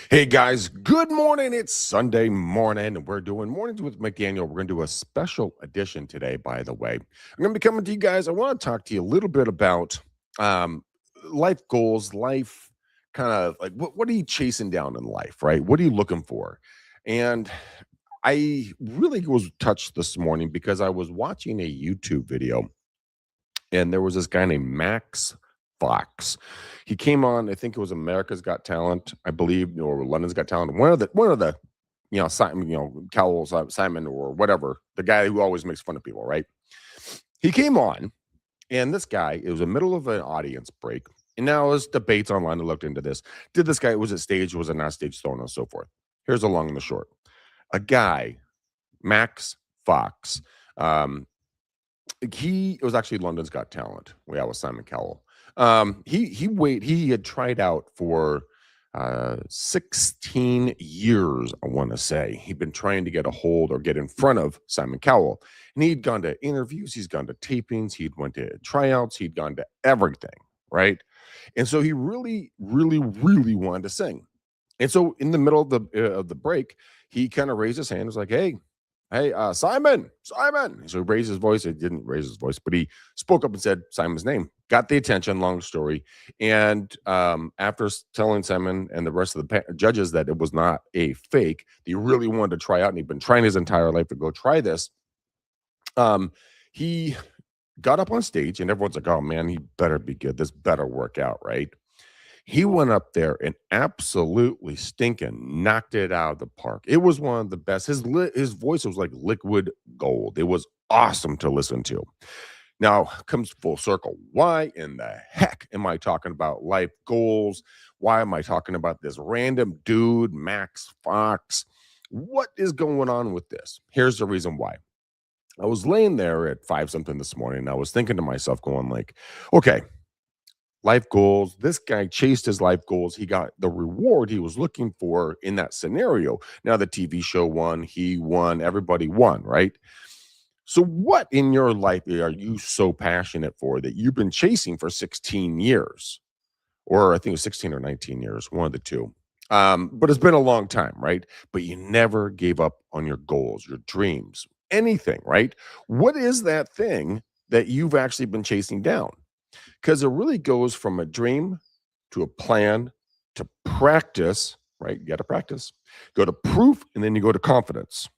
Hey guys, good morning. It's Sunday morning. We're doing Mornings with McDaniel. We're going to do a special edition today, by the way. I'm going to be coming to you guys. I want to talk to you a little bit about um, life goals, life kind of like what are you chasing down in life, right? What are you looking for? And I really was touched this morning because I was watching a YouTube video and there was this guy named Max Fox. He came on, I think it was America's Got Talent, I believe, or London's Got Talent. One of the, Simon, Cowell, Simon, or whatever, the guy who always makes fun of people, right? He came on, and this guy, it was the middle of an audience break. And now there's debates online. I looked into this. Did this guy, was it staged, was it not staged, so on and so forth. Here's the long and the short. A guy, Max Fox, um, it was actually London's Got Talent. Yeah, with Simon Cowell. He had tried out for 16 years, I want to say. He'd been trying to get a hold or get in front of Simon Cowell. And he'd gone to interviews, he's gone to tapings, he'd went to tryouts, he'd gone to everything, right? And so he really, really, really wanted to sing. And so in the middle of the break, he kind of raised his hand. Was like, "Hey, Simon, Simon." So he raised his voice. He didn't raise his voice, but he spoke up and said Simon's name. Got the attention. Long story. And after telling Simon and the rest of the judges that it was not a fake, that he really wanted to try out, and he'd been trying his entire life to go try this. He got up on stage, and everyone's like, "Oh man, he better be good. This better work out, right?" He went up there and absolutely stinking knocked it out of the park. It was one of the best. His voice was like liquid gold. It was awesome to listen to. Now comes full circle. Why in the heck am I talking about life goals? Why am I talking about this random dude, Max Fox? What is going on with this? Here's the reason why. I was laying there at 5 something this morning and I was thinking to myself, going like, okay, life goals. This guy chased his life goals. He got the reward he was looking for in that scenario. Now the TV show won, he won, everybody won, right? So what in your life are you so passionate for that you've been chasing for 16 years? Or I think it was 16 or 19 years, one of the two. But it's been a long time, right? But you never gave up on your goals, your dreams, anything, right? What is that thing that you've actually been chasing down? Because it really goes from a dream to a plan to practice, right? You got to practice, go to proof, and then you go to confidence.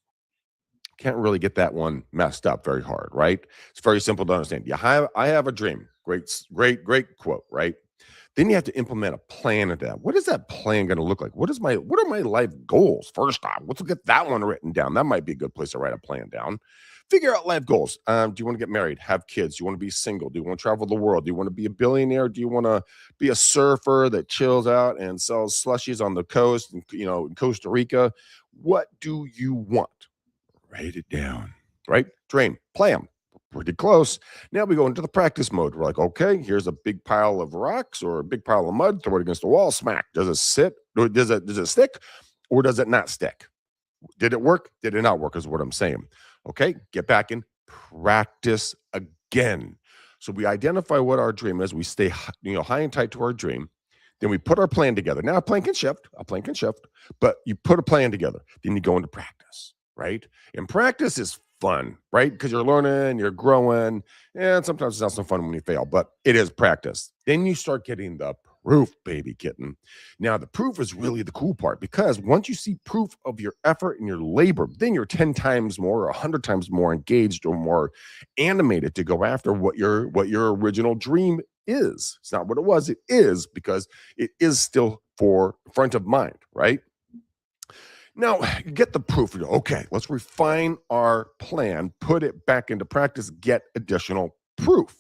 Can't really get that one messed up very hard, right? It's very simple to understand. I have a dream. Great quote, right? Then you have to implement a plan of that. What is that plan going to look like? What are my life goals? First off, let's get that one written down. That might be a good place to write a plan down. Figure out life goals. Do you want to get married, have kids? Do you want to be single? Do you want to travel the world? Do you want to be a billionaire? Do you want to be a surfer that chills out and sells slushies on the coast, and, in Costa Rica? What do you want? Write it down, right? Dream, plan, pretty close. Now we go into the practice mode. We're like, okay, here's a big pile of rocks or a big pile of mud. Throw it against the wall. Smack. Does it sit? Or does it stick? Or does it not stick? Did it work? Did it not work? Is what I'm saying. Okay, get back in practice again. So we identify what our dream is. We stay, high and tight to our dream. Then we put our plan together. Now a plan can shift, but you put a plan together. Then you go into practice, right? And practice is fun, right? Because you're learning, you're growing, and sometimes it's not so fun when you fail, but it is practice. Then you start getting the proof, baby kitten. Now, the proof is really the cool part because once you see proof of your effort and your labor, then you're 10 times more or 100 times more engaged or more animated to go after what your original dream is. It's not what it was, it is because it is still for front of mind, right? Now, get the proof. Okay, let's refine our plan, put it back into practice, get additional proof.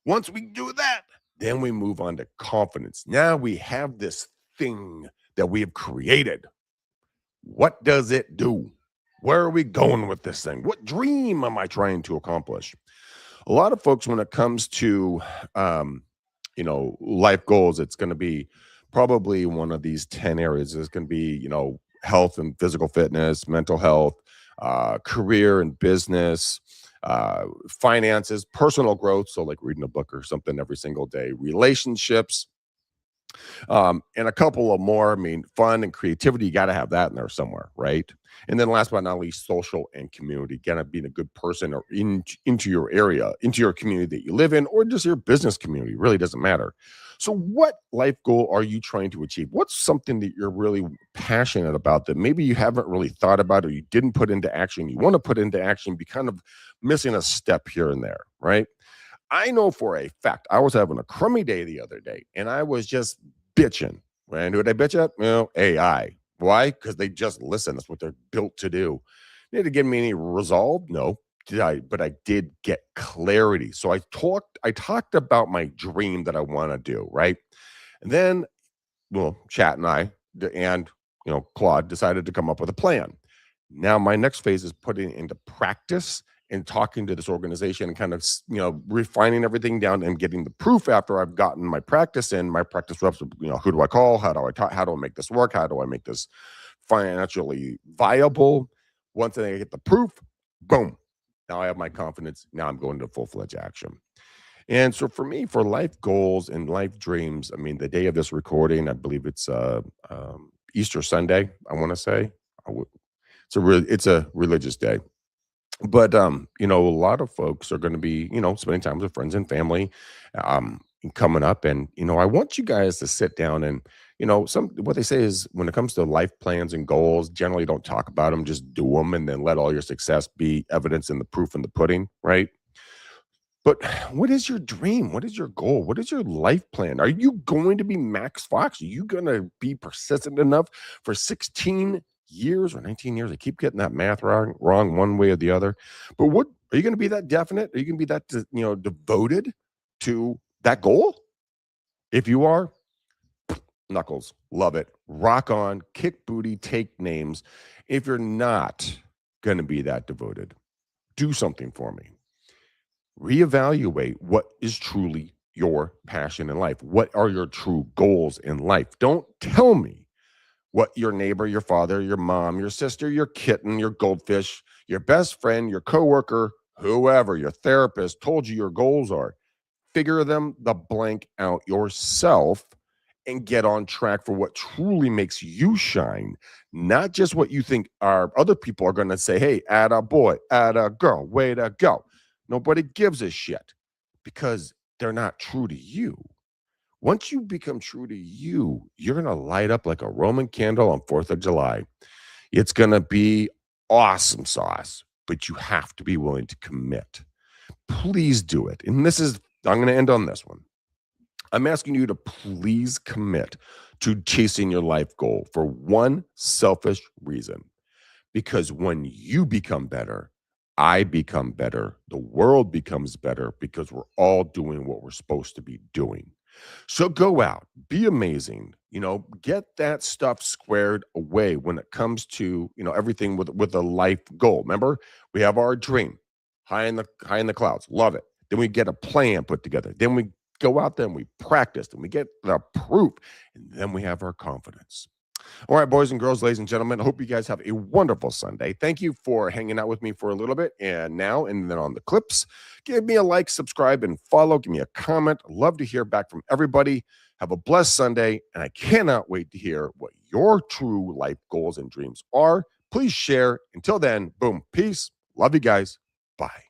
Once we do that, then we move on to confidence. Now we have this thing that we have created. What does it do? Where are we going with this thing? What dream am I trying to accomplish? A lot of folks, when it comes to, life goals, it's going to be probably one of these 10 areas. It's going to be, health and physical fitness, mental health, career and business, finances, personal growth. So, like reading a book or something every single day, relationships, And a couple of more. I mean, fun and creativity, you got to have that in there somewhere, right? And then last but not least, social and community. Gotta being a good person or into your area, into your community that you live in, or just your business community. Really doesn't matter. So, what life goal are you trying to achieve? What's something that you're really passionate about that maybe you haven't really thought about or you didn't put into action? You want to put into action, be kind of missing a step here and there, right? I know for a fact I was having a crummy day the other day and I was just bitching. And who did I bitch at? Well, AI. Why? Because they just listen. That's what they're built to do. Did it give me any resolve? No. Did I? But I did get clarity. So I talked about my dream that I want to do, right? And then, well, Chat and and Claude decided to come up with a plan. Now my next phase is putting it into practice and talking to this organization and kind of refining everything down and getting the proof after I've gotten my practice in. My practice reps, who do I call? How do I talk? How do I make this work? How do I make this financially viable? Once I get the proof, boom. Now I have my confidence. Now I'm going to full-fledged action. And so for me, for life goals and life dreams, I mean, the day of this recording, I believe it's Easter Sunday. I want to say it's a religious day, but a lot of folks are going to be spending time with friends and family, um, coming up, and I want you guys to sit down and some what they say is when it comes to life plans and goals, generally don't talk about them, just do them, and then let all your success be evidence in the proof in the pudding, right? But what is your dream? What is your goal? What is your life plan? Are you going to be Max Fox? Are you going to be persistent enough for 16 years or 19 years? I keep getting that math wrong one way or the other. But what are you going to be that definite? Are you going to be that devoted to that goal? If you are, Knuckles, love it. Rock on, kick booty, take names. If you're not going to be that devoted, do something for me. Reevaluate what is truly your passion in life. What are your true goals in life? Don't tell me what your neighbor, your father, your mom, your sister, your kitten, your goldfish, your best friend, your coworker, whoever, your therapist told you your goals are. Figure them the blank out yourself and get on track for what truly makes you shine, not just what you think our other people are going to say, hey, atta boy, atta girl, way to go. Nobody gives a shit because they're not true to you. Once you become true to you, you're going to light up like a Roman candle on 4th of July. It's going to be awesome sauce, but you have to be willing to commit. Please do it. And I'm going to end on this one. I'm asking you to please commit to chasing your life goal for one selfish reason. Because when you become better, I become better, the world becomes better because we're all doing what we're supposed to be doing. So go out, be amazing, get that stuff squared away when it comes to, everything with a life goal. Remember, we have our dream, high in the clouds, love it. Then we get a plan put together. Then we go out there and we practice and we get the proof, and then we have our confidence. All right, boys and girls, ladies and gentlemen, I hope you guys have a wonderful Sunday. Thank you for hanging out with me for a little bit. And then on the clips, give me a like, subscribe, and follow. Give me a comment. I'd love to hear back from everybody. Have a blessed Sunday. And I cannot wait to hear what your true life goals and dreams are. Please share. Until then, boom, peace. Love you guys. Bye.